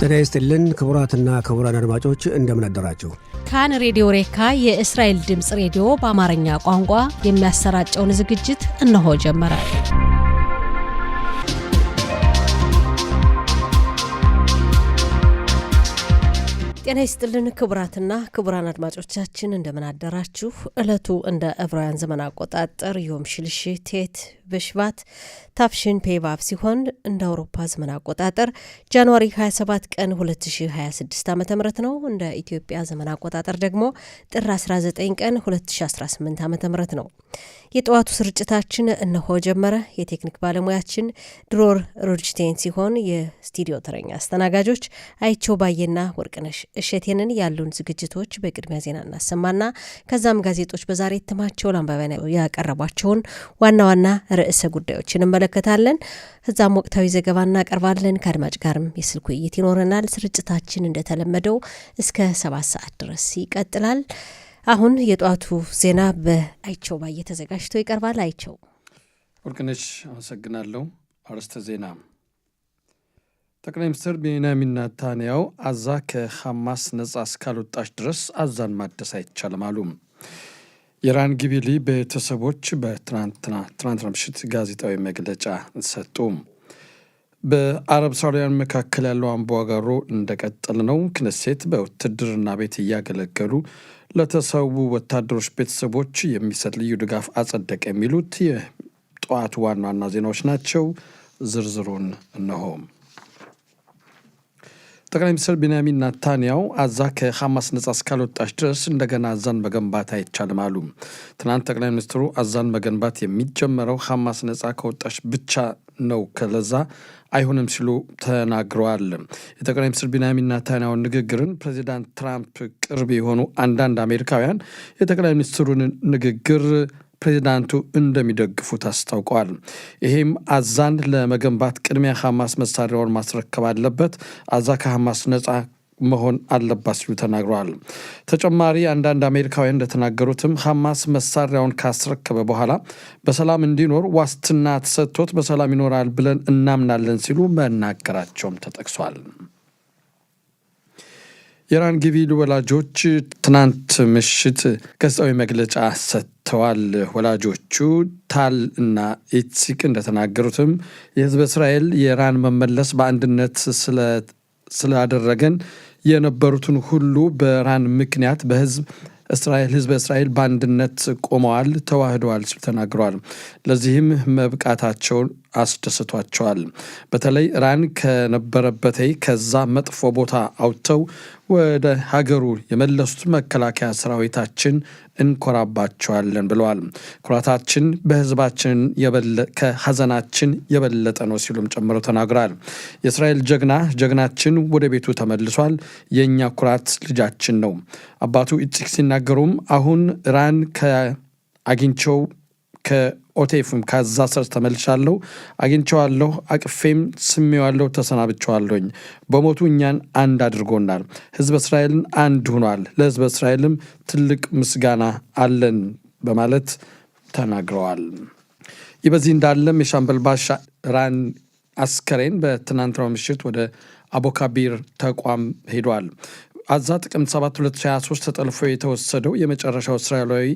ጤና ይስጥልን ክቡራትና ክቡራን አድማጮች እንደምን አደራችሁ። ካን ሬዲዮ ሬካ የእስራኤል ድምጽ ሬዲዮ በአማርኛ ቋንቋ የሚያሰራጨውን ዝግጅት እነሆ ጀመረ። ጤና ይስጥልን ክቡራትና ክቡራን አድማጮቻችን እንደምን አደራችሁ። ዕለቱ እንደ ዕብራውያን ዘመን አቆጣጠር ዮም ሽልሽ ቴት በሽባት ታፍሽን ፔባብ ሲሆን እንደ አውሮፓ ዘመን አቆጣጠር ጃንዋሪ 27 ቀን 2026 ዓ.ም ነው። እንደ ኢትዮጵያ ዘመን አቆጣጠር ደግሞ ጥር 19 ቀን 2018 ዓ.ም ነው። የጠዋቱ ስርጭታችን እነሆ ጀመረ። የቴክኒክ ባለሙያችን ድሮር ሮድሽቴን ሲሆን የስቱዲዮ ተረኛ አስተናጋጆች አይቸው ባየና ወርቅነሽ እሸቴንን። ያሉን ዝግጅቶች በቅድሚያ ዜና እናሰማና ከዛም ጋዜጦች በዛሬ እትማቸው ለአንባቢያን ያቀረቧቸውን ዋና ዋና ርዕሰ ጉዳዮችን እንመለከታለን። ከዛም ወቅታዊ ዘገባ እናቀርባለን። ከአድማጭ ጋርም የስልክ ውይይት ይኖረናል። ስርጭታችን እንደተለመደው እስከ 7 ሰዓት ድረስ ይቀጥላል። አሁን የጧቱ ዜና በአይቸው ባየ ተዘጋጅቶ ይቀርባል። አይቸው። ወርቅነሽ አመሰግናለሁ። አርዕስተ ዜና። ጠቅላይ ሚኒስትር ቤንያሚን ኔታንያሁ አዛ ከሐማስ ነጻ እስካልወጣች ድረስ አዛን ማደስ አይቻልም አሉ። የራን ጊቢሊ ቤተሰቦች በትናንትና ምሽት ጋዜጣዊ መግለጫ ሰጡ። በአረብ እስራኤላውያን መካከል ያለው አምባጓሮ እንደቀጠለ ነው። ክነሴት በውትድርና ቤት እያገለገሉ ለተሰዉ ወታደሮች ቤተሰቦች የሚሰጥ ልዩ ድጋፍ አጸደቀ። የሚሉት የጠዋቱ ዋና ዋና ዜናዎች ናቸው። ዝርዝሩን እነሆ። ጠቅላይ ሚኒስትር ቤንያሚን ኔታንያሁ አዛ ከሐማስ ነጻ እስካልወጣች ድረስ እንደገና አዛን መገንባት አይቻልም አሉ። ትናንት ጠቅላይ ሚኒስትሩ አዛን መገንባት የሚጀመረው ሐማስ ነጻ ከወጣች ብቻ ነው፣ ከለዛ አይሆንም ሲሉ ተናግረዋል። የጠቅላይ ሚኒስትር ቤንያሚን ኔታንያሁ ንግግርን ፕሬዚዳንት ትራምፕ ቅርብ የሆኑ አንዳንድ አሜሪካውያን የጠቅላይ ሚኒስትሩን ንግግር ፕሬዚዳንቱ እንደሚደግፉት አስታውቀዋል። ይሄም አዛን ለመገንባት ቅድሚያ ሐማስ መሳሪያውን ማስረከብ አለበት፣ አዛ ከሐማስ ነጻ መሆን አለባት ሲሉ ተናግረዋል። ተጨማሪ አንዳንድ አሜሪካውያን እንደተናገሩትም ሐማስ መሳሪያውን ካስረከበ በኋላ በሰላም እንዲኖር ዋስትና ተሰጥቶት በሰላም ይኖራል ብለን እናምናለን ሲሉ መናገራቸውም ተጠቅሷል። የራን ጊቢሊ ወላጆች ትናንት ምሽት ጋዜጣዊ መግለጫ ሰጥተዋል። ወላጆቹ ታል እና ኢትሲቅ እንደተናገሩትም የህዝብ እስራኤል የራን መመለስ በአንድነት ስላደረገን የነበሩትን ሁሉ በራን ምክንያት ህዝብ እስራኤል በአንድነት ቆመዋል፣ ተዋህደዋል ሲሉ ተናግረዋል። ለዚህም መብቃታቸውን አስደስቷቸዋል። በተለይ ራን ከነበረበት ከዛ መጥፎ ቦታ አውጥተው ወደ ሀገሩ የመለሱት መከላከያ ሰራዊታችን እንኮራባቸዋለን ብለዋል። ኩራታችን በህዝባችን ከሀዘናችን የበለጠ ነው ሲሉም ጨምረው ተናግረዋል። የእስራኤል ጀግናችን ወደ ቤቱ ተመልሷል፣ የእኛ ኩራት ልጃችን ነው። አባቱ ኢትሲቅ ሲናገሩም አሁን ራን አግኝቸው ከኦቴፍም ከዛ ሰርስ ተመልሻለሁ፣ አግኝቸዋለሁ፣ አቅፌም ስሜዋለሁ፣ ተሰናብቸዋለሁኝ። በሞቱ እኛን አንድ አድርጎናል፣ ህዝብ እስራኤልን አንድ ሆኗል፣ ለህዝብ እስራኤልም ትልቅ ምስጋና አለን በማለት ተናግረዋል። ይህ በዚህ እንዳለም የሻምበል ባሻ ራን አስከሬን በትናንትናው ምሽት ወደ አቡካቢር ተቋም ሄዷል። አዛ ጥቅምት 7 2023 ተጠልፎ የተወሰደው የመጨረሻው እስራኤላዊ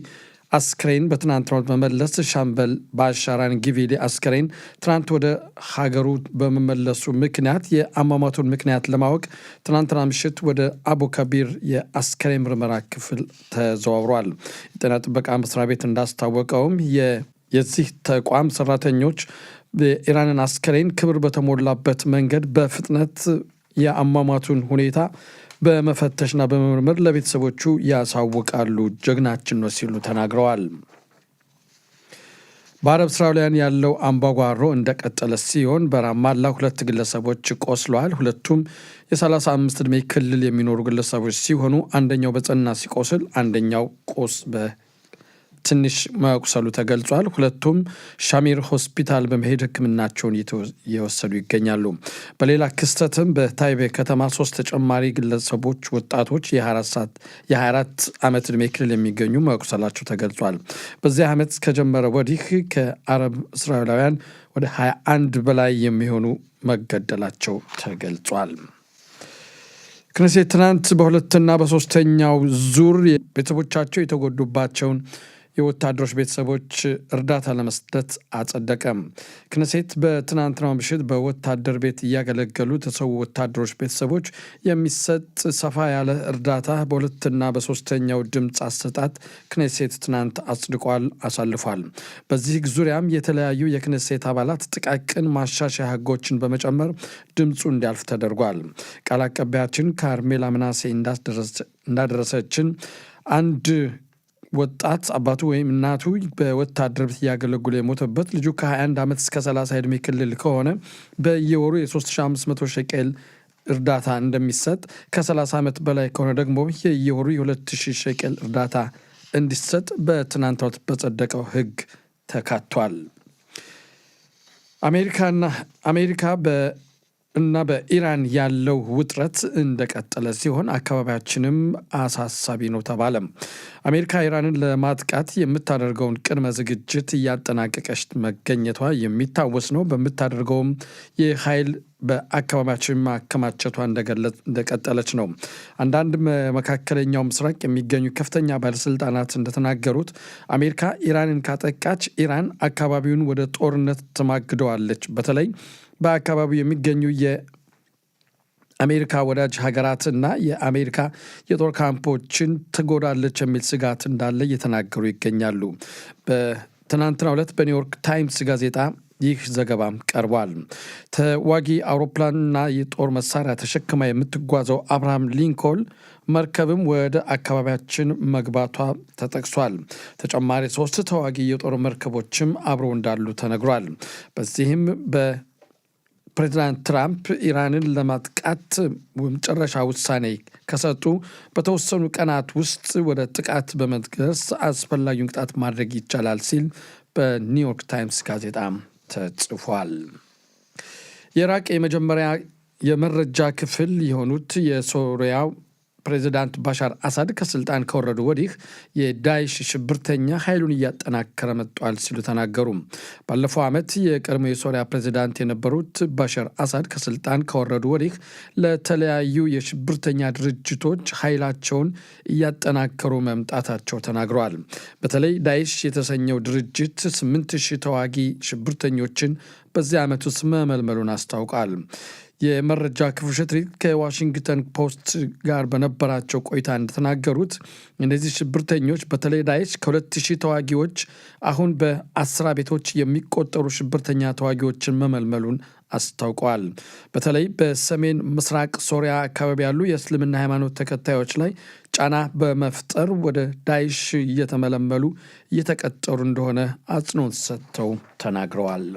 አስከሬን በትናንትናው መመለስ ሻምበል ባሻ ራን ጊቢሊ አስከሬን ትናንት ወደ ሀገሩ በመመለሱ ምክንያት የአሟሟቱን ምክንያት ለማወቅ ትናንትና ምሽት ወደ አቡካቢር የአስከሬን ምርመራ ክፍል ተዘዋውሯል። የጤና ጥበቃ መስሪያ ቤት እንዳስታወቀውም የዚህ ተቋም ሰራተኞች የኢራንን አስከሬን ክብር በተሞላበት መንገድ በፍጥነት የአሟሟቱን ሁኔታ በመፈተሽና በመመርመር ለቤተሰቦቹ ያሳውቃሉ። ጀግናችን ነው ሲሉ ተናግረዋል። በአረብ እስራኤላውያን ያለው አምባጓሮ እንደቀጠለ ሲሆን በራማላ 2 ግለሰቦች ቆስለዋል። ሁለቱም የ35 ዕድሜ ክልል የሚኖሩ ግለሰቦች ሲሆኑ አንደኛው በጽና ሲቆስል፣ አንደኛው ትንሽ መቁሰሉ ተገልጿል። ሁለቱም ሻሚር ሆስፒታል በመሄድ ሕክምናቸውን እየወሰዱ ይገኛሉ። በሌላ ክስተትም በታይቤ ከተማ 3 ተጨማሪ ግለሰቦች ወጣቶች የ24 ዓመት ዕድሜ ክልል የሚገኙ መቁሰላቸው ተገልጿል። በዚህ ዓመት ከጀመረ ወዲህ ከአረብ እስራኤላውያን ወደ 21 በላይ የሚሆኑ መገደላቸው ተገልጿል። ክኔሴት ትናንት በሁለትና በሶስተኛው ዙር ቤተሰቦቻቸው የተጎዱባቸውን የወታደሮች ቤተሰቦች እርዳታ ለመስጠት አጸደቀም። ክኔሴት በትናንትናው ምሽት በወታደር ቤት እያገለገሉ ተሰው ወታደሮች ቤተሰቦች የሚሰጥ ሰፋ ያለ እርዳታ በሁለትና በሶስተኛው ድምፅ አሰጣጥ ክኔሴት ትናንት አሳልፏል። በዚህ ዙሪያም የተለያዩ የክኔሴት አባላት ጥቃቅን ማሻሻያ ህጎችን በመጨመር ድምፁ እንዲያልፍ ተደርጓል። ቃል አቀባያችን ካርሜላ ምናሴ እንዳደረሰችን አንድ ወጣት አባቱ ወይም እናቱ በወታደር ቤት እያገለገሉ የሞተበት ልጁ ከ21 ዓመት እስከ 30 ዕድሜ ክልል ከሆነ በየወሩ የ3500 ሸቄል እርዳታ እንደሚሰጥ፣ ከ30 ዓመት በላይ ከሆነ ደግሞ የየወሩ የ2000 ሸቄል እርዳታ እንዲሰጥ በትናንት ዕለት በጸደቀው ህግ ተካቷል። አሜሪካ እና በኢራን ያለው ውጥረት እንደቀጠለ ሲሆን አካባቢያችንም አሳሳቢ ነው ተባለ። አሜሪካ ኢራንን ለማጥቃት የምታደርገውን ቅድመ ዝግጅት እያጠናቀቀች መገኘቷ የሚታወስ ነው። በምታደርገውም የኃይል በአካባቢያችን ማከማቸቷ እንደቀጠለች ነው። አንዳንድ መካከለኛው ምስራቅ የሚገኙ ከፍተኛ ባለስልጣናት እንደተናገሩት አሜሪካ ኢራንን ካጠቃች ኢራን አካባቢውን ወደ ጦርነት ትማግደዋለች። በተለይ በአካባቢው የሚገኙ የአሜሪካ ወዳጅ ሀገራትና የአሜሪካ የጦር ካምፖችን ትጎዳለች የሚል ስጋት እንዳለ እየተናገሩ ይገኛሉ። በትናንትናው ዕለት በኒውዮርክ ታይምስ ጋዜጣ ይህ ዘገባም ቀርቧል። ተዋጊ አውሮፕላንና የጦር መሳሪያ ተሸክማ የምትጓዘው አብርሃም ሊንኮን መርከብም ወደ አካባቢያችን መግባቷ ተጠቅሷል። ተጨማሪ 3 ተዋጊ የጦር መርከቦችም አብረው እንዳሉ ተነግሯል። በዚህም ፕሬዚዳንት ትራምፕ ኢራንን ለማጥቃት መጨረሻ ውሳኔ ከሰጡ በተወሰኑ ቀናት ውስጥ ወደ ጥቃት በመድረስ አስፈላጊውን ቅጣት ማድረግ ይቻላል ሲል በኒውዮርክ ታይምስ ጋዜጣ ተጽፏል። የኢራቅ የመጀመሪያ የመረጃ ክፍል የሆኑት የሶሪያው ፕሬዚዳንት ባሻር አሳድ ከስልጣን ከወረዱ ወዲህ የዳይሽ ሽብርተኛ ኃይሉን እያጠናከረ መጥቷል ሲሉ ተናገሩ። ባለፈው ዓመት የቀድሞ የሶሪያ ፕሬዚዳንት የነበሩት ባሻር አሳድ ከስልጣን ከወረዱ ወዲህ ለተለያዩ የሽብርተኛ ድርጅቶች ኃይላቸውን እያጠናከሩ መምጣታቸው ተናግረዋል። በተለይ ዳይሽ የተሰኘው ድርጅት 8000 ተዋጊ ሽብርተኞችን በዚህ ዓመት ውስጥ መመልመሉን አስታውቋል። የመረጃ ክፍል ሸትሪክ ከዋሽንግተን ፖስት ጋር በነበራቸው ቆይታ እንደተናገሩት እነዚህ ሽብርተኞች በተለይ ዳይሽ ከ2000 ተዋጊዎች አሁን በ10 ቤቶች የሚቆጠሩ ሽብርተኛ ተዋጊዎችን መመልመሉን አስታውቀዋል። በተለይ በሰሜን ምስራቅ ሶሪያ አካባቢ ያሉ የእስልምና ሃይማኖት ተከታዮች ላይ ጫና በመፍጠር ወደ ዳይሽ እየተመለመሉ እየተቀጠሩ እንደሆነ አጽንኦት ሰጥተው ተናግረዋል።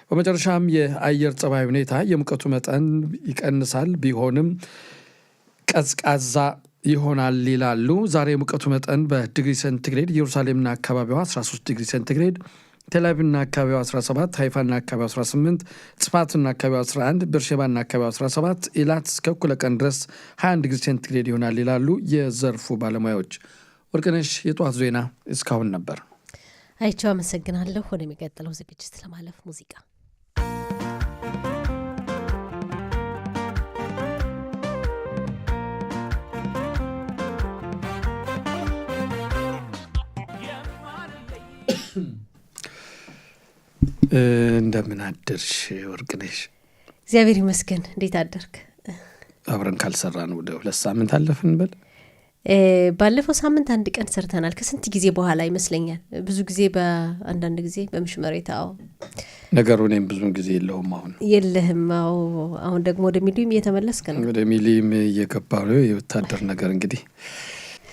በመጨረሻም የአየር ጸባይ ሁኔታ የሙቀቱ መጠን ይቀንሳል፣ ቢሆንም ቀዝቃዛ ይሆናል ይላሉ። ዛሬ የሙቀቱ መጠን በዲግሪ ሴንቲግሬድ ኢየሩሳሌምና አካባቢዋ 13 ዲግሪ ሴንቲግሬድ፣ ቴልአቪቭና አካባቢዋ 17፣ ሃይፋና አካባቢዋ 18፣ ጽፋትና አካባቢዋ 11፣ ቤርሼባና አካባቢዋ 17፣ ኢላት እስከ እኩለ ቀን ድረስ 21 ዲግሪ ሴንቲግሬድ ይሆናል ይላሉ የዘርፉ ባለሙያዎች። ወርቅነሽ፣ የጠዋት ዜና እስካሁን ነበር። አይቼው አመሰግናለሁ። ወደሚቀጥለው ዝግጅት ለማለፍ ሙዚቃ እንደምን አደርሽ ወርቅነሽ? እግዚአብሔር ይመስገን። እንዴት አደርክ? አብረን ካልሰራን ወደ 2 ሳምንት አለፍን በል። ባለፈው ሳምንት አንድ ቀን ሰርተናል፣ ከስንት ጊዜ በኋላ ይመስለኛል። ብዙ ጊዜ በአንዳንድ ጊዜ በምሽመሬታው ነገሩ እኔም ብዙ ጊዜ የለውም። አሁን የለህም? አሁን ደግሞ ወደ ሚሊም እየተመለስክ ነው። ወደ ሚሊም እየገባ ነው የወታደር ነገር። እንግዲህ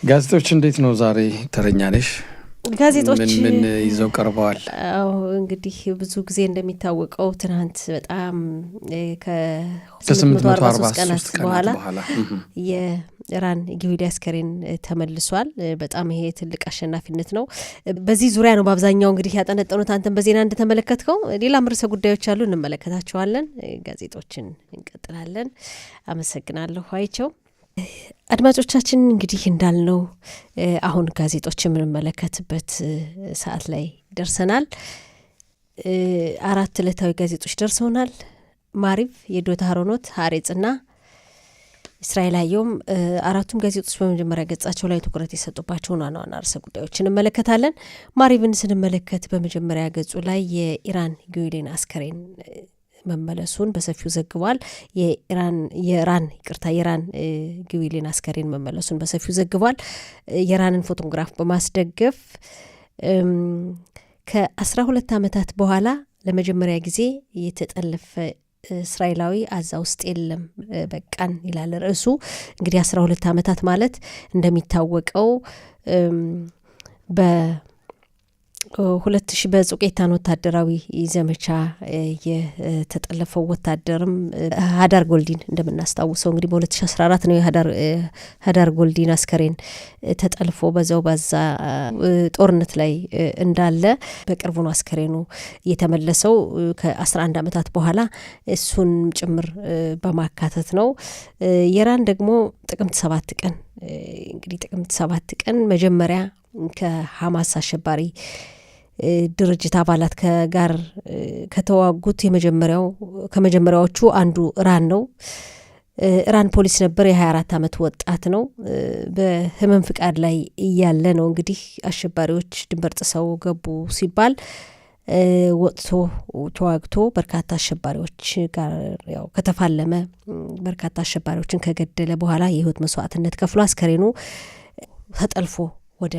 ጋዜጦች እንዴት ነው ዛሬ? ተረኛ ነሽ? ጋዜጦች ምን ይዘው ቀርበዋል? እንግዲህ ብዙ ጊዜ እንደሚታወቀው ትናንት በጣም ከ843 ቀናት በኋላ የኢራን ጊሁዲ አስከሬን ተመልሷል። በጣም ይሄ ትልቅ አሸናፊነት ነው። በዚህ ዙሪያ ነው በአብዛኛው እንግዲህ ያጠነጠኑት። አንተን በዜና እንደተመለከትከው ሌላም ርዕሰ ጉዳዮች አሉ፣ እንመለከታቸዋለን። ጋዜጦችን እንቀጥላለን። አመሰግናለሁ አይቸው። አድማጮቻችን እንግዲህ እንዳልነው አሁን ጋዜጦች የምንመለከትበት ሰዓት ላይ ደርሰናል። 4 ዕለታዊ ጋዜጦች ደርሰውናል። ማሪቭ፣ የዶታ ሀሮኖት፣ ሀሬጽና እስራኤል አየውም አራቱም ጋዜጦች በመጀመሪያ ገጻቸው ላይ ትኩረት የሰጡባቸውን ዋና ዋና ርዕሰ ጉዳዮችን እንመለከታለን። ማሪብን ስንመለከት በመጀመሪያ ገጹ ላይ የኢራን ጊዩሌን አስከሬን መመለሱን በሰፊው ዘግቧል። የኢራን ጊዩሌን አስከሬን መመለሱን በሰፊው ዘግቧል። የኢራንን ፎቶግራፍ በማስደገፍ ከ12 ዓመታት በኋላ ለመጀመሪያ ጊዜ የተጠለፈ እስራኤላዊ አዛ ውስጥ የለም በቃን ይላል ርዕሱ። እንግዲህ 12 ዓመታት ማለት እንደሚታወቀው በ2000 በጹቄታን ወታደራዊ ዘመቻ የተጠለፈው ወታደርም ሃዳር ጎልዲን እንደምናስታውሰው እንግዲህ በ2014 ነው ሃዳር ጎልዲን አስከሬን ተጠልፎ በዛው ባዛ ጦርነት ላይ እንዳለ በቅርቡ ነው አስከሬኑ የተመለሰው ከ11 ዓመታት በኋላ እሱን ጭምር በማካተት ነው። የኢራን ደግሞ ጥቅምት 7 ቀን እንግዲህ ጥቅምት 7 ቀን መጀመሪያ ከሐማስ አሸባሪ ድርጅት አባላት ጋር ከተዋጉት ከመጀመሪያዎቹ አንዱ ኢራን ነው። ኢራን ፖሊስ ነበር። የ24 ዓመት ወጣት ነው። በህመም ፍቃድ ላይ እያለ ነው እንግዲህ አሸባሪዎች ድንበር ጥሰው ገቡ ሲባል ወጥቶ ተዋግቶ በርካታ አሸባሪዎች ጋር ያው ከተፋለመ በርካታ አሸባሪዎችን ከገደለ በኋላ የህይወት መስዋዕትነት ከፍሎ አስከሬኑ ተጠልፎ ወደ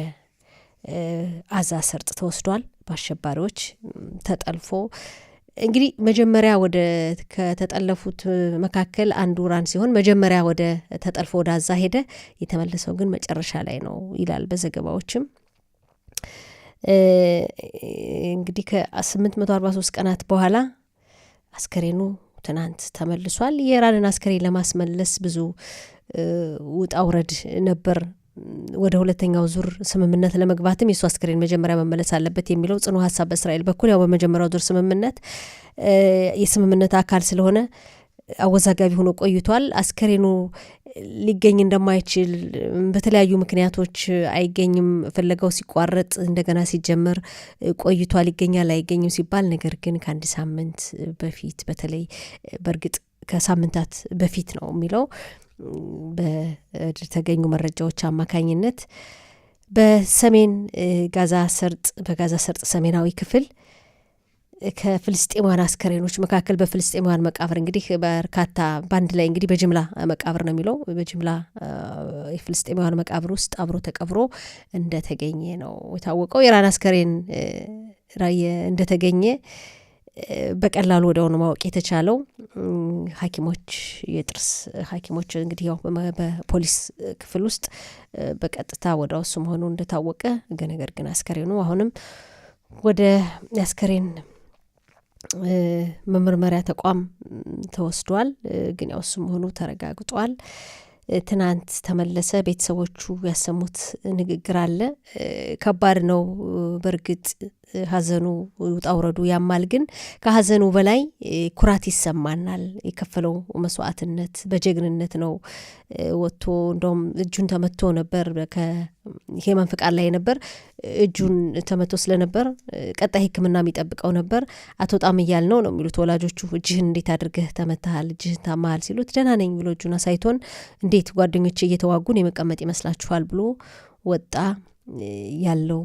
አዛ ሰርጥ ተወስዷል። በአሸባሪዎች ተጠልፎ እንግዲህ መጀመሪያ ወደ ከተጠለፉት መካከል አንዱ ኢራን ሲሆን መጀመሪያ ወደ ተጠልፎ ወደ አዛ ሄደ። የተመለሰው ግን መጨረሻ ላይ ነው ይላል በዘገባዎችም። እንግዲህ ከ843 ቀናት በኋላ አስከሬኑ ትናንት ተመልሷል። የኢራንን አስከሬን ለማስመለስ ብዙ ውጣ ውረድ ነበር። ወደ ሁለተኛው ዙር ስምምነት ለመግባትም የሱ አስከሬን መጀመሪያ መመለስ አለበት የሚለው ጽኑ ሀሳብ በእስራኤል በኩል ያው በመጀመሪያው ዙር ስምምነት የስምምነት አካል ስለሆነ አወዛጋቢ ሆኖ ቆይቷል። አስከሬኑ ሊገኝ እንደማይችል በተለያዩ ምክንያቶች አይገኝም፣ ፍለጋው ሲቋረጥ እንደገና ሲጀመር ቆይቷል፣ ይገኛል አይገኝም ሲባል ነገር ግን ከአንድ ሳምንት በፊት በተለይ በእርግጥ ከሳምንታት በፊት ነው የሚለው በተገኙ መረጃዎች አማካኝነት በሰሜን ጋዛ ሰርጥ ሰሜናዊ ክፍል ከፍልስጤማውያን አስከሬኖች መካከል በፍልስጤማውያን መቃብር እንግዲህ በርካታ ባንድ ላይ እንግዲህ በጅምላ መቃብር ነው የሚለው በጅምላ የፍልስጤማውያን መቃብር ውስጥ አብሮ ተቀብሮ እንደተገኘ ነው የታወቀው። የኢራን አስከሬን እንደተገኘ በቀላሉ ወደሆነ ማወቅ የተቻለው ሐኪሞች የጥርስ ሐኪሞች እንግዲህ ያው በፖሊስ ክፍል ውስጥ በቀጥታ ወደ እሱ መሆኑ እንደታወቀ ነገር ግን አስከሬኑ አሁንም ወደ አስከሬን መመርመሪያ ተቋም ተወስዷል። ግን ያው እሱ መሆኑ ተረጋግጧል። ትናንት ተመለሰ። ቤተሰቦቹ ያሰሙት ንግግር አለ። ከባድ ነው በእርግጥ ሀዘኑ ውጣ ውረዱ ያማል። ግን ከሀዘኑ በላይ ኩራት ይሰማናል። የከፈለው መስዋዕትነት በጀግንነት ነው ወጥቶ እንደውም እጁን ተመቶ ነበር። ከሄመን ፍቃድ ላይ ነበር እጁን ተመቶ ስለነበር ቀጣይ ሕክምና የሚጠብቀው ነበር። አትወጣም እያል ነው የሚሉት ወላጆቹ። እጅህን እንዴት አድርገህ ተመታሃል? እጅህን ታማሃል ሲሉት ደህና ነኝ ብሎ እጁን አሳይቶን እንዴት ጓደኞቼ እየተዋጉን የመቀመጥ ይመስላችኋል ብሎ ወጣ። ያለው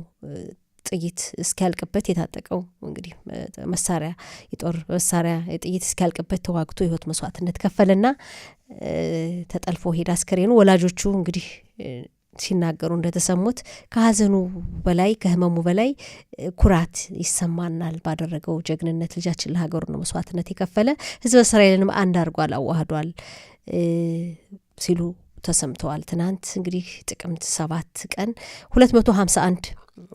ጥይት እስኪያልቅበት የታጠቀው እንግዲህ መሳሪያ የጦር መሳሪያ ጥይት እስኪያልቅበት ተዋግቶ የህይወት መስዋዕትነት ከፈለና ተጠልፎ ሄደ አስከሬኑ። ወላጆቹ እንግዲህ ሲናገሩ እንደተሰሙት ከሀዘኑ በላይ ከህመሙ በላይ ኩራት ይሰማናል ባደረገው ጀግንነት ልጃችን ለሀገሩ ነው መስዋዕትነት የከፈለ ህዝበ እስራኤልንም አንድ አድርጓል አዋህዷል ሲሉ ተሰምተዋል። ትናንት እንግዲህ ጥቅምት 7 ቀን 251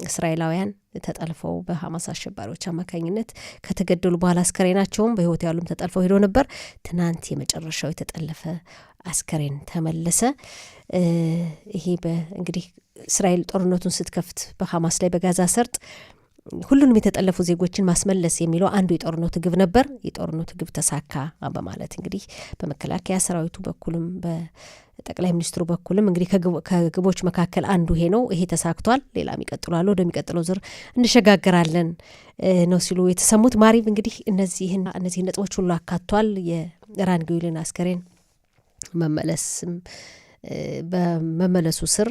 እስራኤላውያን ተጠልፈው በሐማስ አሸባሪዎች አማካኝነት ከተገደሉ በኋላ አስከሬናቸውም በህይወት ያሉም ተጠልፈው ሄዶ ነበር። ትናንት የመጨረሻው የተጠለፈ አስከሬን ተመለሰ። ይሄ እንግዲህ እስራኤል ጦርነቱን ስትከፍት በሐማስ ላይ በጋዛ ሰርጥ ሁሉንም የተጠለፉ ዜጎችን ማስመለስ የሚለው አንዱ የጦርነቱ ግብ ነበር። የጦርነቱ ግብ ተሳካ በማለት እንግዲህ በመከላከያ ሰራዊቱ በኩልም በጠቅላይ ሚኒስትሩ በኩልም እንግዲህ ከግቦች መካከል አንዱ ይሄ ነው። ይሄ ተሳክቷል። ሌላም ይቀጥላሉ። ወደሚቀጥለው ዙር እንሸጋገራለን ነው ሲሉ የተሰሙት። ማሪቭ እንግዲህ እነዚህ ነጥቦች ሁሉ አካቷል። የኢራን ጊዩሌን አስከሬን መመለስም በመመለሱ ስር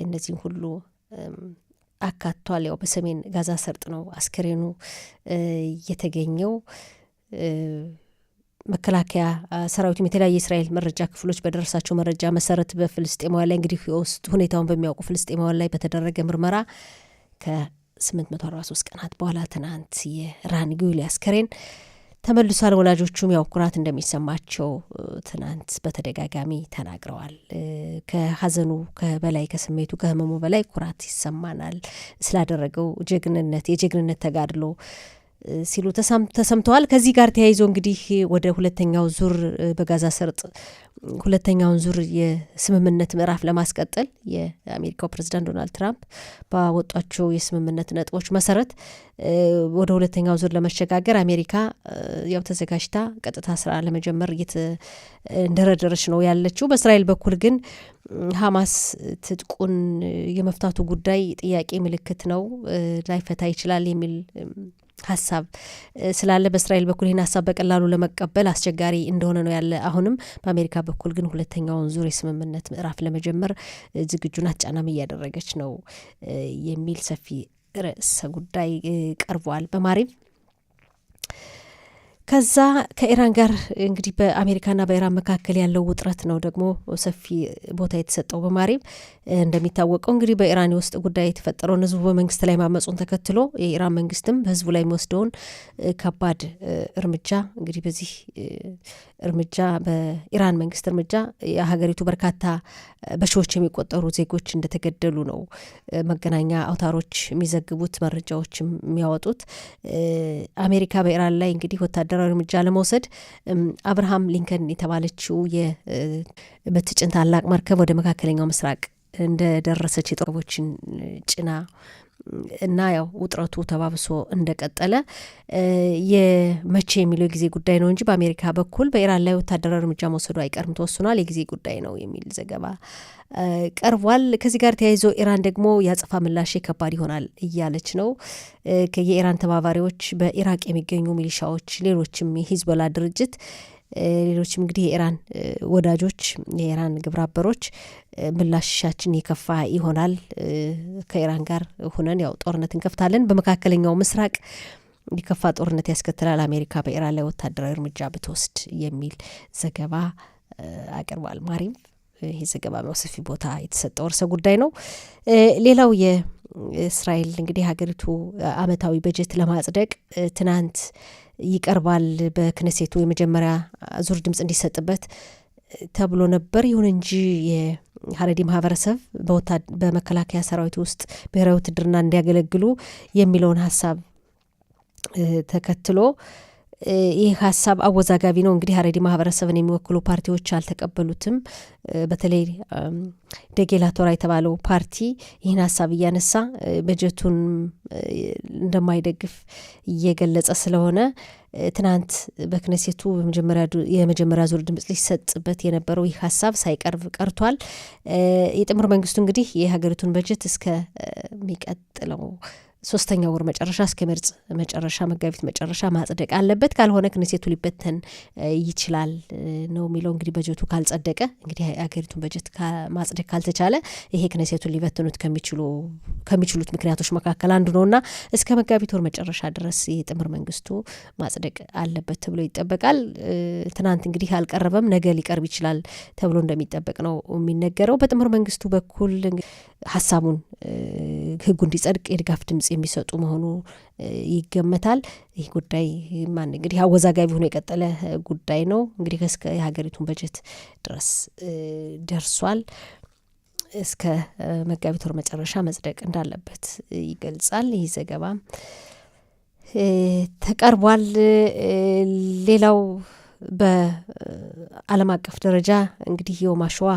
እነዚህን ሁሉ አካቷል። ያው በሰሜን ጋዛ ሰርጥ ነው አስከሬኑ የተገኘው። መከላከያ ሰራዊቱም የተለያየ እስራኤል መረጃ ክፍሎች በደረሳቸው መረጃ መሰረት በፍልስጤማውያን ላይ እንግዲህ ውስጥ ሁኔታውን በሚያውቁ ፍልስጤማውያን ላይ በተደረገ ምርመራ ከ843 ቀናት በኋላ ትናንት የራን ጉሊ አስከሬን ተመልሷል። ወላጆቹም ያው ኩራት እንደሚሰማቸው ትናንት በተደጋጋሚ ተናግረዋል። ከሀዘኑ በላይ ከስሜቱ ከህመሙ በላይ ኩራት ይሰማናል ስላደረገው የጀግንነት ተጋድሎ ሲሉ ተሰምተዋል። ከዚህ ጋር ተያይዞ እንግዲህ ወደ ሁለተኛው ዙር በጋዛ ሰርጥ ሁለተኛውን ዙር የስምምነት ምዕራፍ ለማስቀጠል የአሜሪካው ፕሬዝዳንት ዶናልድ ትራምፕ ባወጧቸው የስምምነት ነጥቦች መሰረት ወደ ሁለተኛው ዙር ለመሸጋገር አሜሪካ ያው ተዘጋጅታ ቀጥታ ስራ ለመጀመር እንደረደረች ነው ያለችው። በእስራኤል በኩል ግን ሐማስ ትጥቁን የመፍታቱ ጉዳይ ጥያቄ ምልክት ነው፣ ላይፈታ ይችላል የሚል ሀሳብ ስላለ በእስራኤል በኩል ይህን ሀሳብ በቀላሉ ለመቀበል አስቸጋሪ እንደሆነ ነው ያለ። አሁንም በአሜሪካ በኩል ግን ሁለተኛውን ዙር የስምምነት ምዕራፍ ለመጀመር ዝግጁ ናት፣ ጫናም እያደረገች ነው የሚል ሰፊ ርዕሰ ጉዳይ ቀርቧል በማሪብ። ከዛ ከኢራን ጋር እንግዲህ በአሜሪካና በኢራን መካከል ያለው ውጥረት ነው ደግሞ ሰፊ ቦታ የተሰጠው በማሪብ። እንደሚታወቀው እንግዲህ በኢራን ውስጥ ጉዳይ የተፈጠረውን ህዝቡ በመንግስት ላይ ማመፁን ተከትሎ የኢራን መንግስትም በህዝቡ ላይ የሚወስደውን ከባድ እርምጃ እንግዲህ በዚህ እርምጃ በኢራን መንግስት እርምጃ የሀገሪቱ በርካታ በሺዎች የሚቆጠሩ ዜጎች እንደተገደሉ ነው መገናኛ አውታሮች የሚዘግቡት፣ መረጃዎችም የሚያወጡት። አሜሪካ በኢራን ላይ እንግዲህ ወታደራዊ እርምጃ ለመውሰድ አብርሃም ሊንከን የተባለችው የምትጭን ታላቅ መርከብ ወደ መካከለኛው ምስራቅ እንደደረሰች የጦርቦችን ጭና እና ያው ውጥረቱ ተባብሶ እንደቀጠለ የመቼ የሚለው የጊዜ ጉዳይ ነው እንጂ በአሜሪካ በኩል በኢራን ላይ ወታደራዊ እርምጃ መውሰዱ አይቀርም ተወስኗል፣ የጊዜ ጉዳይ ነው የሚል ዘገባ ቀርቧል። ከዚህ ጋር ተያይዞ ኢራን ደግሞ ያጸፋ ምላሽ ከባድ ይሆናል እያለች ነው። የኢራን ተባባሪዎች በኢራቅ የሚገኙ ሚሊሻዎች፣ ሌሎችም የሂዝቦላ ድርጅት፣ ሌሎችም እንግዲህ የኢራን ወዳጆች፣ የኢራን ግብረአበሮች ምላሻችን የከፋ ይሆናል፣ ከኢራን ጋር ሆነን ያው ጦርነት እንከፍታለን፣ በመካከለኛው ምስራቅ የከፋ ጦርነት ያስከትላል አሜሪካ በኢራን ላይ ወታደራዊ እርምጃ ብትወስድ የሚል ዘገባ አቅርቧል ማሪም። ይህ ዘገባ ሰፊ ቦታ የተሰጠው ርዕሰ ጉዳይ ነው። ሌላው የእስራኤል እንግዲህ ሀገሪቱ አመታዊ በጀት ለማጽደቅ ትናንት ይቀርባል በክነሴቱ የመጀመሪያ ዙር ድምጽ እንዲሰጥበት ተብሎ ነበር። ይሁን እንጂ የሀረዲ ማህበረሰብ በመከላከያ ሰራዊት ውስጥ ብሔራዊ ውትድርና እንዲያገለግሉ የሚለውን ሀሳብ ተከትሎ ይህ ሀሳብ አወዛጋቢ ነው። እንግዲህ ሀረዲ ማህበረሰብን የሚወክሉ ፓርቲዎች አልተቀበሉትም። በተለይ ደጌላ ቶራ የተባለው ፓርቲ ይህን ሀሳብ እያነሳ በጀቱን እንደማይደግፍ እየገለጸ ስለሆነ ትናንት በክነሴቱ የመጀመሪያ ዙር ድምጽ ሊሰጥበት የነበረው ይህ ሀሳብ ሳይቀርብ ቀርቷል። የጥምር መንግስቱ እንግዲህ የሀገሪቱን በጀት እስከሚቀጥለው ሶስተኛ ወር መጨረሻ እስከ መርጽ መጨረሻ መጋቢት መጨረሻ ማጽደቅ አለበት፣ ካልሆነ ክነሴቱ ሊበተን ይችላል ነው የሚለው። እንግዲህ በጀቱ ካልጸደቀ እንግዲህ የሀገሪቱን በጀት ማጽደቅ ካልተቻለ ይሄ ክነሴቱን ሊበትኑት ከሚችሉት ምክንያቶች መካከል አንዱ ነውና እስከ መጋቢት ወር መጨረሻ ድረስ የጥምር መንግስቱ ማጽደቅ አለበት ተብሎ ይጠበቃል። ትናንት እንግዲህ አልቀረበም፣ ነገ ሊቀርብ ይችላል ተብሎ እንደሚጠበቅ ነው የሚነገረው። በጥምር መንግስቱ በኩል ሀሳቡን ህጉ እንዲጸድቅ የድጋፍ ድምጽ የሚሰጡ መሆኑ ይገመታል። ይህ ጉዳይ እንግዲህ አወዛጋቢ ሆኖ የቀጠለ ጉዳይ ነው። እንግዲህ እስከ የሀገሪቱን በጀት ድረስ ደርሷል። እስከ መጋቢት ወር መጨረሻ መጽደቅ እንዳለበት ይገልጻል። ይህ ዘገባ ተቀርቧል። ሌላው በዓለም አቀፍ ደረጃ እንግዲህ ዮም አሸዋ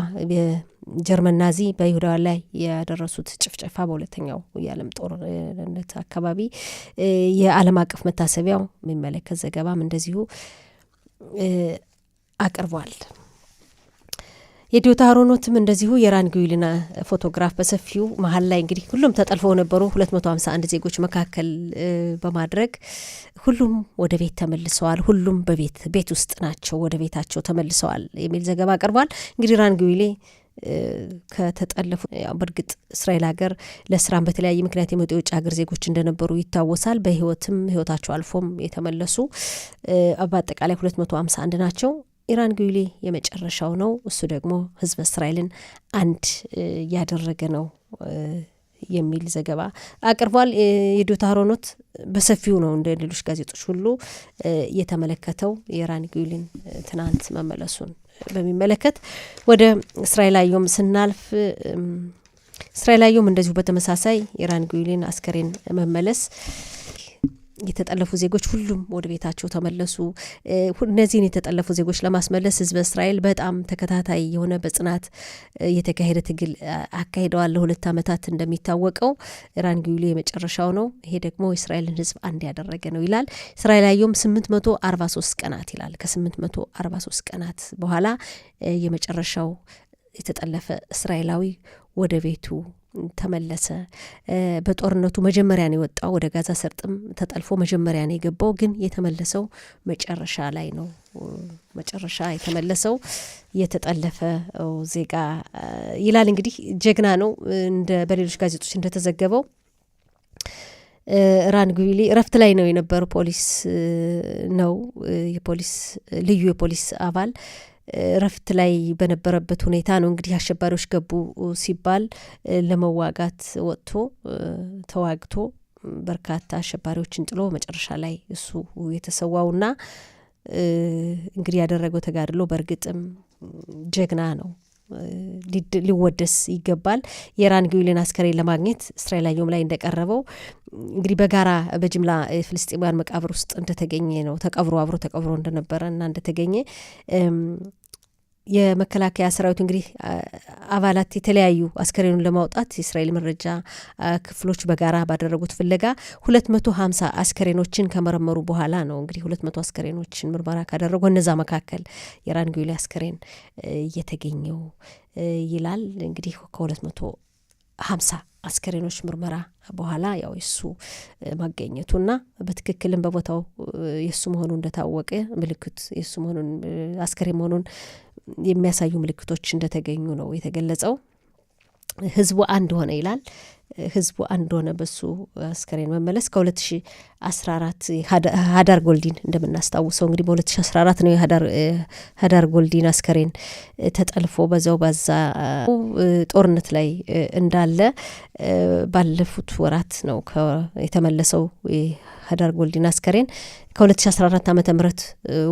ጀርመን ናዚ በይሁዳውያን ላይ ያደረሱት ጭፍጨፋ በሁለተኛው የዓለም ጦርነት አካባቢ የዓለም አቀፍ መታሰቢያው የሚመለከት ዘገባም እንደዚሁ አቅርቧል። የዲዮታ አሮኖትም እንደዚሁ የራን ጉዊልን ፎቶግራፍ በሰፊው መሀል ላይ እንግዲህ ሁሉም ተጠልፈው ነበሩ 251 ዜጎች መካከል በማድረግ ሁሉም ወደ ቤት ተመልሰዋል፣ ሁሉም ቤት ውስጥ ናቸው፣ ወደ ቤታቸው ተመልሰዋል የሚል ዘገባ አቅርቧል። እንግዲህ ራን ጉዊሌ ከተጠለፉ በእርግጥ እስራኤል ሀገር ለስራም በተለያየ ምክንያት የመጡ የውጭ ሀገር ዜጎች እንደነበሩ ይታወሳል። ህይወታቸው አልፎም የተመለሱ በአጠቃላይ 251 ናቸው። ኢራን ጉዊሌ የመጨረሻው ነው። እሱ ደግሞ ህዝበ እስራኤልን አንድ ያደረገ ነው የሚል ዘገባ አቅርቧል። የዲዮታ አሮኖት በሰፊው ነው እንደ ሌሎች ጋዜጦች ሁሉ የተመለከተው የኢራን ጉዊልን ትናንት መመለሱን በሚመለከት። ወደ እስራኤል አየሁም ስናልፍ እስራኤል አየሁም እንደዚሁ በተመሳሳይ ኢራን ጉዊልን አስከሬን መመለስ የተጠለፉ ዜጎች ሁሉም ወደ ቤታቸው ተመለሱ። እነዚህን የተጠለፉ ዜጎች ለማስመለስ ህዝበ እስራኤል በጣም ተከታታይ የሆነ በጽናት የተካሄደ ትግል አካሂደዋል ለ2 ዓመታት። እንደሚታወቀው ኢራን ጉዊሌ የመጨረሻው ነው። ይሄ ደግሞ የእስራኤልን ህዝብ አንድ ያደረገ ነው ይላል። እስራኤል አየሁም 843 ቀናት ይላል። ከ843 ቀናት በኋላ የመጨረሻው የተጠለፈ እስራኤላዊ ወደ ቤቱ ተመለሰ። በጦርነቱ መጀመሪያ ነው የወጣው፣ ወደ ጋዛ ሰርጥም ተጠልፎ መጀመሪያ ነው የገባው፣ ግን የተመለሰው መጨረሻ ላይ ነው። መጨረሻ የተመለሰው የተጠለፈ ዜጋ ይላል። እንግዲህ ጀግና ነው። በሌሎች ጋዜጦች እንደተዘገበው ኢራን ጉዊሌ እረፍት ላይ ነው የነበረው። ፖሊስ ነው ልዩ የፖሊስ አባል ረፍት ላይ በነበረበት ሁኔታ ነው እንግዲህ አሸባሪዎች ገቡ ሲባል ለመዋጋት ወጥቶ ተዋግቶ በርካታ አሸባሪዎችን ጥሎ መጨረሻ ላይ እሱ የተሰዋውና እንግዲህ ያደረገው ተጋድሎ በእርግጥም ጀግና ነው፣ ሊወደስ ይገባል። የኢራን ጉዊልን አስከሬን ለማግኘት እስራኤል አየሁም ላይ እንደቀረበው እንግዲህ በጋራ በጅምላ ፍልስጤማውያን መቃብር ውስጥ እንደተገኘ ነው፣ አብሮ ተቀብሮ እንደነበረ እና እንደተገኘ የመከላከያ ሰራዊቱ እንግዲህ አባላት የተለያዩ አስከሬኑን ለማውጣት የእስራኤል መረጃ ክፍሎች በጋራ ባደረጉት ፍለጋ 250 አስከሬኖችን ከመረመሩ በኋላ ነው እንግዲህ 200 አስከሬኖችን ምርመራ ካደረጉ እነዛ መካከል የኢራን ጉዊሌ አስከሬን እየተገኘው ይላል። እንግዲህ ከ250 አስከሬኖች ምርመራ በኋላ ያው የሱ ማገኘቱና በትክክልም በቦታው የሱ መሆኑ እንደታወቀ ምልክት የሱ መሆኑን አስከሬን መሆኑን የሚያሳዩ ምልክቶች እንደተገኙ ነው የተገለጸው። ህዝቡ አንድ ሆነ ይላል። ህዝቡ አንድ ሆነ በሱ አስከሬን መመለስ። ከ2014 ሀዳር ጎልዲን እንደምናስታውሰው እንግዲህ በ2014 ነው የሀዳር ጎልዲን አስከሬን ተጠልፎ በዛው ባዛ ጦርነት ላይ እንዳለ ባለፉት ወራት ነው የተመለሰው ሀዳር ጎልዲን አስከሬን። ከ2014 ዓመተ ምህረት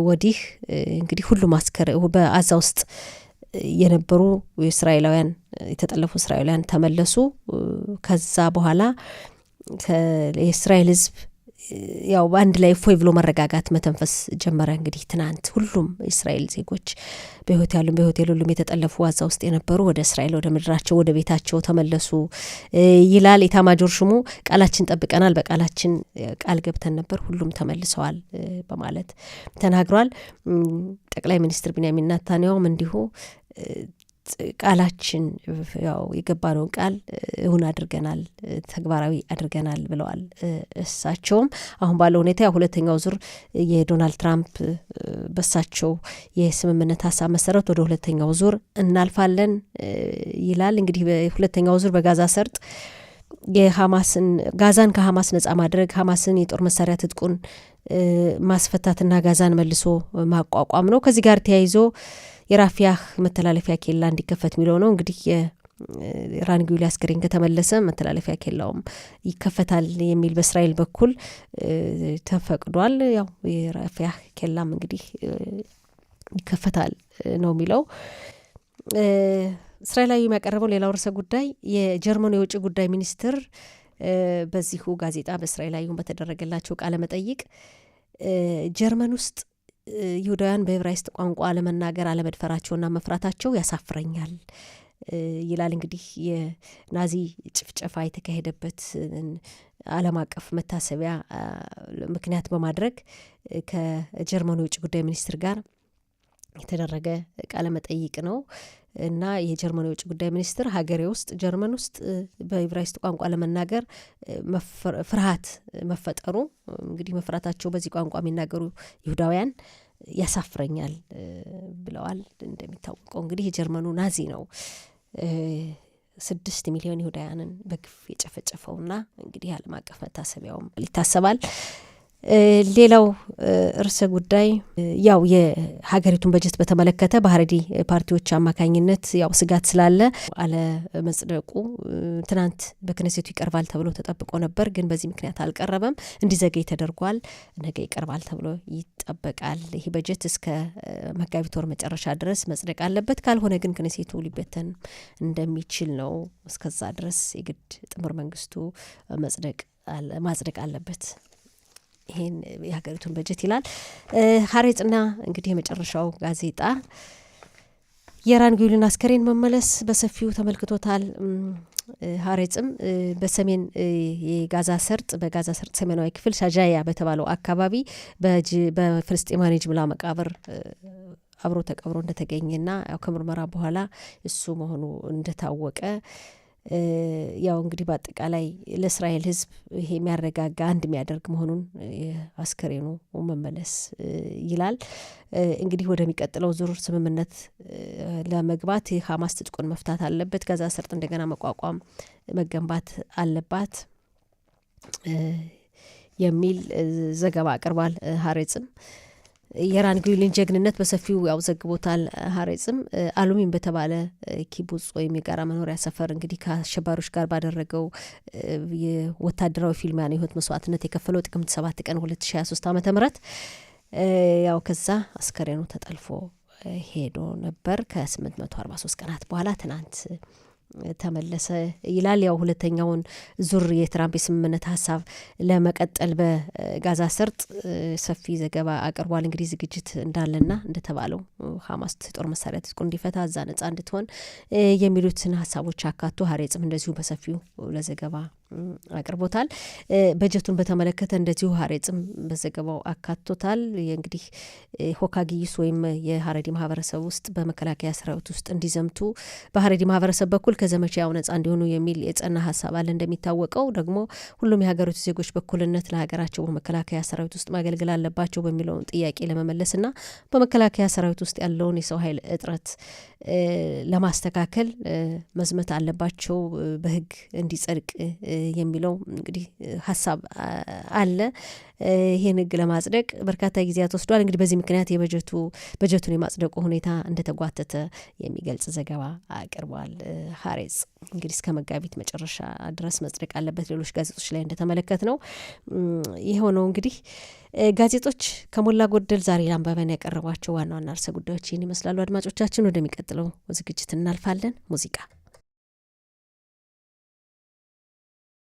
ወዲህ እንግዲህ ሁሉም በአዛ ውስጥ የነበሩ እስራኤላውያን የተጠለፉ እስራኤላውያን ተመለሱ። ከዛ በኋላ የእስራኤል ህዝብ ያው በአንድ ላይ ፎይ ብሎ መረጋጋት መተንፈስ ጀመረ። እንግዲህ ትናንት ሁሉም የእስራኤል ዜጎች በህይወት ያሉም በህይወት የሌሉም የተጠለፉ አዛ ውስጥ የነበሩ ወደ እስራኤል ወደ ምድራቸው ወደ ቤታቸው ተመለሱ ይላል። ኤታማዦር ሹሙ ቃላችን ጠብቀናል፣ በቃላችን ቃል ገብተን ነበር፣ ሁሉም ተመልሰዋል በማለት ተናግሯል። ጠቅላይ ሚኒስትር ቢንያሚን ኔታንያሁም እንዲሁ ቃላችን ያው የገባነውን ቃል እውን አድርገናል፣ ተግባራዊ አድርገናል ብለዋል። እሳቸውም አሁን ባለው ሁኔታ ሁለተኛው ዙር የዶናልድ ትራምፕ በሳቸው የስምምነት ሀሳብ መሰረት ወደ ሁለተኛው ዙር እናልፋለን ይላል። እንግዲህ በሁለተኛው ዙር በጋዛ ሰርጥ ጋዛን ከሀማስ ነጻ ማድረግ፣ ሀማስን የጦር መሳሪያ ትጥቁን ማስፈታትና ጋዛን መልሶ ማቋቋም ነው። ከዚህ ጋር ተያይዞ የራፊያህ መተላለፊያ ኬላ እንዲከፈት የሚለው ነው። እንግዲህ የኢራን ጉዊሌ አስከሬን ከተመለሰ መተላለፊያ ኬላውም ይከፈታል የሚል በእስራኤል በኩል ተፈቅዷል። ያው የራፊያህ ኬላም እንግዲህ ይከፈታል ነው የሚለው። እስራኤላዊ የሚያቀርበው ሌላው ርዕሰ ጉዳይ የጀርመኑ የውጭ ጉዳይ ሚኒስትር በዚሁ ጋዜጣ በእስራኤላዊ በተደረገላቸው ቃለ መጠይቅ ጀርመን ውስጥ ይሁዳውያን በዕብራይስጥ ቋንቋ አለመናገር አለመድፈራቸውና መፍራታቸው ያሳፍረኛል ይላል። እንግዲህ የናዚ ጭፍጨፋ የተካሄደበት ዓለም አቀፍ መታሰቢያ ምክንያት በማድረግ ከጀርመኑ የውጭ ጉዳይ ሚኒስትር ጋር የተደረገ ቃለ መጠይቅ ነው። እና የጀርመን የውጭ ጉዳይ ሚኒስትር ሀገሬ ውስጥ ጀርመን ውስጥ በኢብራይስጥ ቋንቋ ለመናገር ፍርሃት መፈጠሩ እንግዲህ መፍራታቸው በዚህ ቋንቋ የሚናገሩ ይሁዳውያን ያሳፍረኛል ብለዋል። እንደሚታወቀው እንግዲህ የጀርመኑ ናዚ ነው 6 ሚሊዮን ይሁዳውያንን በግፍ የጨፈጨፈውና እንግዲህ ዓለም አቀፍ መታሰቢያውም ይታሰባል። ሌላው ርዕሰ ጉዳይ ያው የሀገሪቱን በጀት በተመለከተ በሀረዲ ፓርቲዎች አማካኝነት ያው ስጋት ስላለ አለመጽደቁ ትናንት በክነሴቱ ይቀርባል ተብሎ ተጠብቆ ነበር፣ ግን በዚህ ምክንያት አልቀረበም። እንዲዘገይ ተደርጓል። ነገ ይቀርባል ተብሎ ይጠበቃል። ይህ በጀት እስከ መጋቢት ወር መጨረሻ ድረስ መጽደቅ አለበት። ካልሆነ ግን ክነሴቱ ሊበተን እንደሚችል ነው። እስከዛ ድረስ የግድ ጥምር መንግስቱ ማጽደቅ አለበት። ይሄን የሀገሪቱን በጀት ይላል ሀሬጽና እንግዲህ የመጨረሻው ጋዜጣ የራን ጉይልን አስከሬን መመለስ በሰፊው ተመልክቶታል። ሀሬጽም በሰሜን የጋዛ ሰርጥ ሰሜናዊ ክፍል ሻጃያ በተባለው አካባቢ በፍልስጤማውያን ጅምላ መቃብር አብሮ ተቀብሮ እንደተገኘና ያው ከምርመራ በኋላ እሱ መሆኑ እንደታወቀ ያው እንግዲህ በአጠቃላይ ለእስራኤል ሕዝብ ይሄ የሚያረጋጋ አንድ የሚያደርግ መሆኑን አስከሬኑ መመለስ ይላል። እንግዲህ ወደሚቀጥለው ዙር ስምምነት ለመግባት ሀማስ ትጥቁን መፍታት አለበት፣ ጋዛ ሰርጥ እንደገና መገንባት አለባት የሚል ዘገባ አቅርቧል። ሀሬጽም የራን ጉይልን ጀግንነት በሰፊው ያው ዘግቦታል። ሀሬጽም አሉሚን በተባለ ኪቡጽ ወይም የጋራ መኖሪያ ሰፈር እንግዲህ ከአሸባሪዎች ጋር ባደረገው የወታደራዊ ፊልሚያ ነው ህይወት መስዋዕትነት የከፈለው ጥቅምት 7 ቀን 2023 ዓ.ም ያው ከዛ አስከሬኑ ተጠልፎ ሄዶ ነበር። ከ843 ቀናት በኋላ ትናንት ተመለሰ ይላል። ያው ሁለተኛውን ዙር የትራምፕ የስምምነት ሀሳብ ለመቀጠል በጋዛ ሰርጥ ሰፊ ዘገባ አቅርቧል። እንግዲህ ዝግጅት እንዳለና እንደተባለው ሀማስ ጦር መሳሪያ ትጥቁ እንዲፈታ እዛ ነጻ እንድትሆን የሚሉትን ሀሳቦች አካቶ ሀሬጽም እንደዚሁ በሰፊው ለዘገባ አቅርቦታል። በጀቱን በተመለከተ እንደዚሁ ሀሬጽም በዘገባው አካቶታል። እንግዲህ ሆካጊዩስ ወይም የሀረዲ ማህበረሰብ ውስጥ በመከላከያ ሰራዊት ውስጥ እንዲዘምቱ በሀረዲ ማህበረሰብ በኩል ከዘመቻው ነጻ እንዲሆኑ የሚል የጸና ሀሳብ አለ። እንደሚታወቀው ደግሞ ሁሉም የሀገሪቱ ዜጎች በኩልነት ለሀገራቸው በመከላከያ ሰራዊት ውስጥ ማገልገል አለባቸው በሚለውን ጥያቄ ለመመለስና በመከላከያ ሰራዊት ውስጥ ያለውን የሰው ኃይል እጥረት ለማስተካከል መዝመት አለባቸው በህግ እንዲጸድቅ የሚለው እንግዲህ ሀሳብ አለ። ይህን ህግ ለማጽደቅ በርካታ ጊዜያት ወስዷል። እንግዲህ በዚህ ምክንያት በጀቱን የማጽደቁ ሁኔታ እንደተጓተተ የሚገልጽ ዘገባ አቅርቧል። ሀሬጽ እንግዲህ እስከ መጋቢት መጨረሻ ድረስ መጽደቅ አለበት። ሌሎች ጋዜጦች ላይ እንደተመለከት ነው የሆነው። እንግዲህ ጋዜጦች ከሞላ ጎደል ዛሬ ለአንባቢያን ያቀረቧቸው ዋና ዋና ርዕሰ ጉዳዮች ይህን ይመስላሉ። አድማጮቻችን ወደሚቀጥለው ዝግጅት እናልፋለን። ሙዚቃ